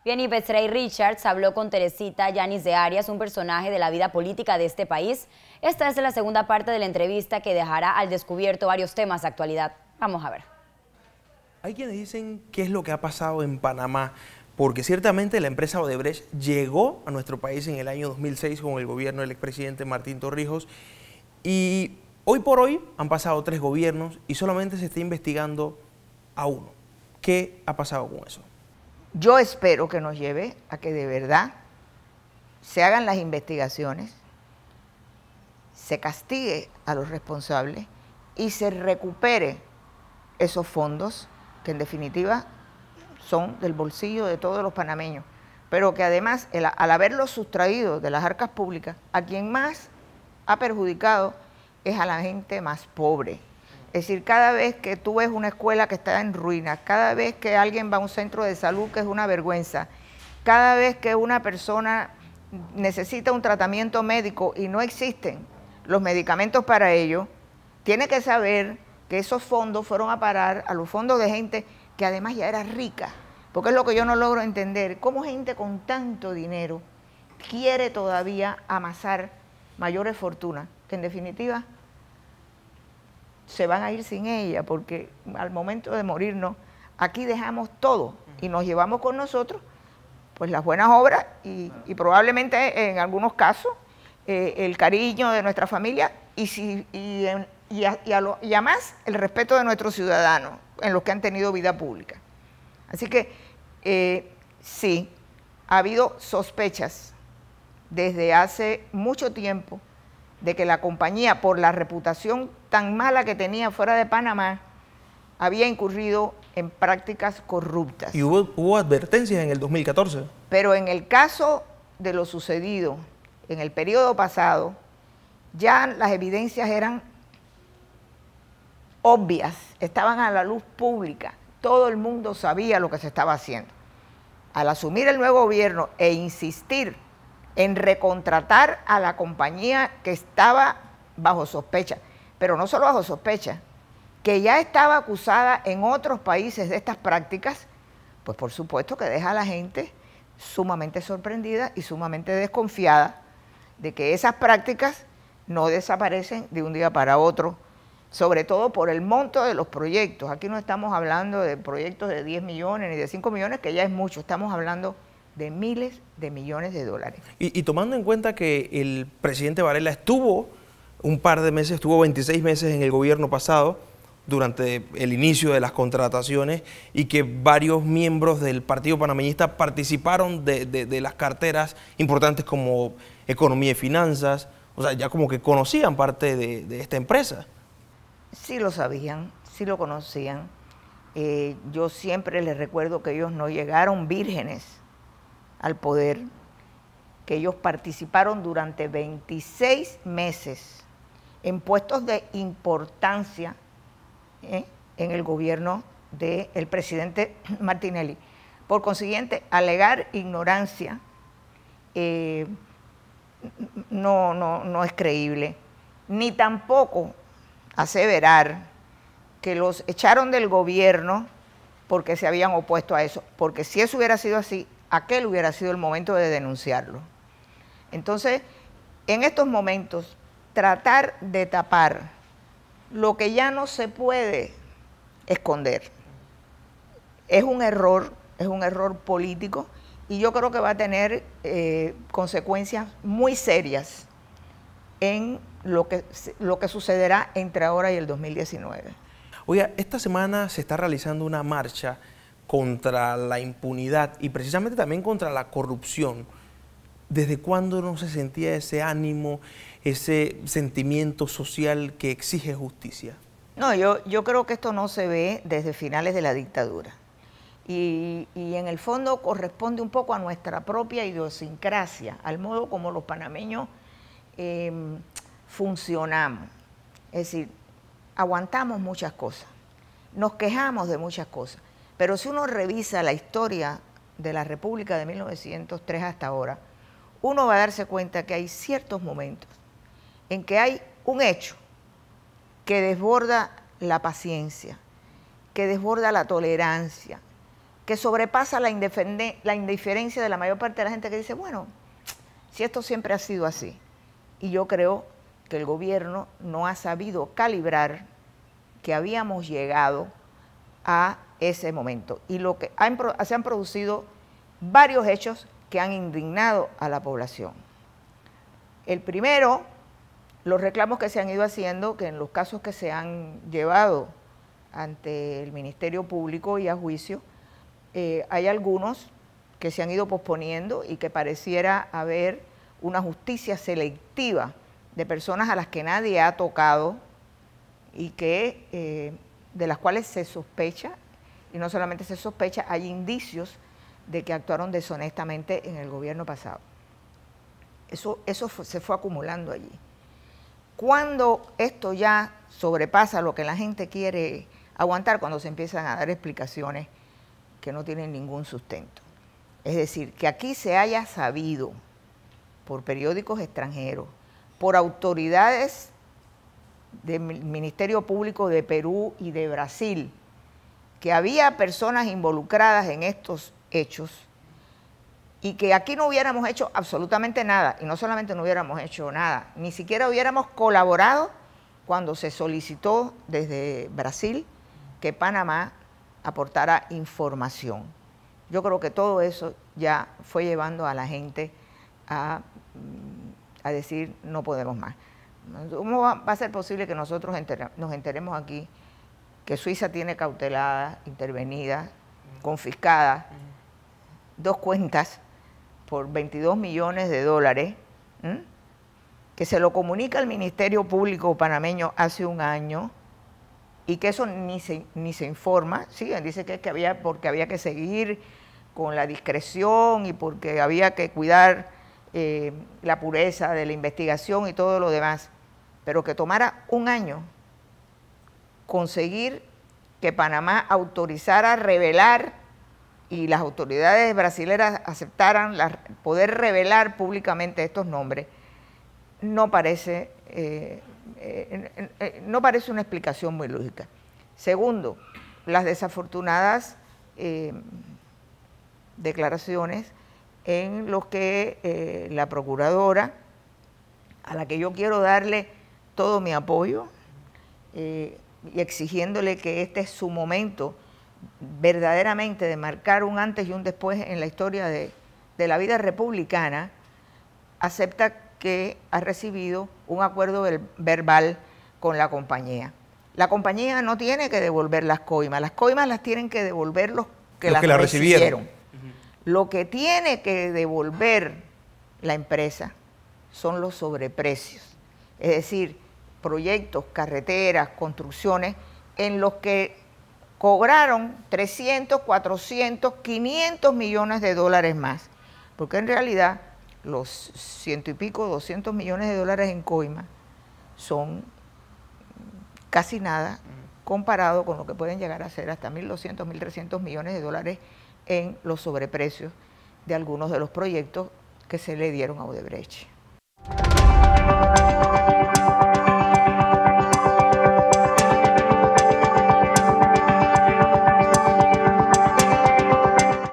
Bien, y Betsaray Richards habló con Teresita Yanis de Arias, un personaje de la vida política de este país. Esta es la segunda parte de la entrevista que dejará al descubierto varios temas de actualidad. Vamos a ver. Hay quienes dicen qué es lo que ha pasado en Panamá, porque ciertamente la empresa Odebrecht llegó a nuestro país en el año 2006 con el gobierno del expresidente Martín Torrijos y hoy por hoy han pasado 3 gobiernos y solamente se está investigando a uno. ¿Qué ha pasado con eso? Yo espero que nos lleve a que de verdad se hagan las investigaciones, se castigue a los responsables y se recupere esos fondos que en definitiva son del bolsillo de todos los panameños, pero que además al haberlos sustraído de las arcas públicas, a quien más ha perjudicado es a la gente más pobre. Es decir, cada vez que tú ves una escuela que está en ruinas, cada vez que alguien va a un centro de salud que es una vergüenza, cada vez que una persona necesita un tratamiento médico y no existen los medicamentos para ello, tiene que saber que esos fondos fueron a parar a los fondos de gente que además ya era rica, porque es lo que yo no logro entender, cómo gente con tanto dinero quiere todavía amasar mayores fortunas, que en definitiva se van a ir sin ella, porque al momento de morirnos, aquí dejamos todo y nos llevamos con nosotros pues las buenas obras y probablemente en algunos casos el cariño de nuestra familia y a más el respeto de nuestros ciudadanos en los que han tenido vida pública. Así que sí, ha habido sospechas desde hace mucho tiempo de que la compañía, por la reputación tan mala que tenía fuera de Panamá, había incurrido en prácticas corruptas. Y hubo advertencias en el 2014. Pero en el caso de lo sucedido en el periodo pasado, ya las evidencias eran obvias, estaban a la luz pública, todo el mundo sabía lo que se estaba haciendo. Al asumir el nuevo gobierno e insistir en recontratar a la compañía que estaba bajo sospecha, pero no solo bajo sospecha, que ya estaba acusada en otros países de estas prácticas, pues por supuesto que deja a la gente sumamente sorprendida y sumamente desconfiada de que esas prácticas no desaparecen de un día para otro, sobre todo por el monto de los proyectos. Aquí no estamos hablando de proyectos de 10 millones ni de 5 millones, que ya es mucho, estamos hablando de miles de millones de dólares. Y tomando en cuenta que el presidente Varela estuvo un par de meses, estuvo 26 meses en el gobierno pasado, durante el inicio de las contrataciones, y que varios miembros del Partido Panameñista participaron de las carteras importantes como Economía y Finanzas, o sea, ya como que conocían parte de esta empresa. Sí lo sabían, sí lo conocían. Yo siempre les recuerdo que ellos no llegaron vírgenes al poder, que ellos participaron durante 26 meses en puestos de importancia en el gobierno del presidente Martinelli. Por consiguiente, alegar ignorancia no es creíble, ni tampoco aseverar que los echaron del gobierno porque se habían opuesto a eso, porque si eso hubiera sido así, aquel hubiera sido el momento de denunciarlo. Entonces, en estos momentos, tratar de tapar lo que ya no se puede esconder es un error político, y yo creo que va a tener consecuencias muy serias en lo que sucederá entre ahora y el 2019. Oiga, esta semana se está realizando una marcha contra la impunidad y precisamente también contra la corrupción. ¿Desde cuándo no se sentía ese ánimo, ese sentimiento social que exige justicia? No, yo creo que esto no se ve desde finales de la dictadura. Y en el fondo corresponde un poco a nuestra propia idiosincrasia, al modo como los panameños funcionamos. Es decir, aguantamos muchas cosas, nos quejamos de muchas cosas, pero si uno revisa la historia de la República de 1903 hasta ahora, uno va a darse cuenta que hay ciertos momentos en que hay un hecho que desborda la paciencia, que desborda la tolerancia, que sobrepasa la indiferencia de la mayor parte de la gente que dice, bueno, si esto siempre ha sido así. Y yo creo que el gobierno no ha sabido calibrar que habíamos llegado a ese momento. Y se han producido varios hechos que han indignado a la población. El primero, los reclamos que se han ido haciendo, que en los casos que se han llevado ante el Ministerio Público y a juicio, hay algunos que se han ido posponiendo y que pareciera haber una justicia selectiva de personas a las que nadie ha tocado y que de las cuales se sospecha, y no solamente se sospecha, hay indicios de que actuaron deshonestamente en el gobierno pasado. Eso se fue acumulando allí. Cuando esto ya sobrepasa lo que la gente quiere aguantar, cuando se empiezan a dar explicaciones que no tienen ningún sustento. Es decir, que aquí se haya sabido por periódicos extranjeros, por autoridades del Ministerio Público de Perú y de Brasil, que había personas involucradas en estos hechos y que aquí no hubiéramos hecho absolutamente nada, y no solamente no hubiéramos hecho nada, ni siquiera hubiéramos colaborado cuando se solicitó desde Brasil que Panamá aportara información. Yo creo que todo eso ya fue llevando a la gente a decir no podemos más. ¿Cómo va a ser posible que nosotros nos enteremos aquí que Suiza tiene cautelada, intervenida, confiscada 2 cuentas por 22 millones de dólares, que se lo comunica al Ministerio Público panameño hace un año y que eso ni se informa? Sí, dice que porque había que seguir con la discreción y porque había que cuidar la pureza de la investigación y todo lo demás, pero que tomara un año conseguir que Panamá autorizara revelar y las autoridades brasileras aceptaran poder revelar públicamente estos nombres, no parece una explicación muy lógica. Segundo, las desafortunadas declaraciones en los que la procuradora, a la que yo quiero darle todo mi apoyo, y exigiéndole que este es su momento verdaderamente de marcar un antes y un después en la historia de la vida republicana, acepta que ha recibido un acuerdo verbal con la compañía. La compañía no tiene que devolver las coimas las tienen que devolver los que las recibieron. Lo que tiene que devolver la empresa son los sobreprecios, es decir, proyectos, carreteras, construcciones en los que cobraron 300, 400, 500 millones de dólares más, porque en realidad los 100 y pico, 200 millones de dólares en coima son casi nada comparado con lo que pueden llegar a ser hasta 1.200, 1.300 millones de dólares en los sobreprecios de algunos de los proyectos que se le dieron a Odebrecht.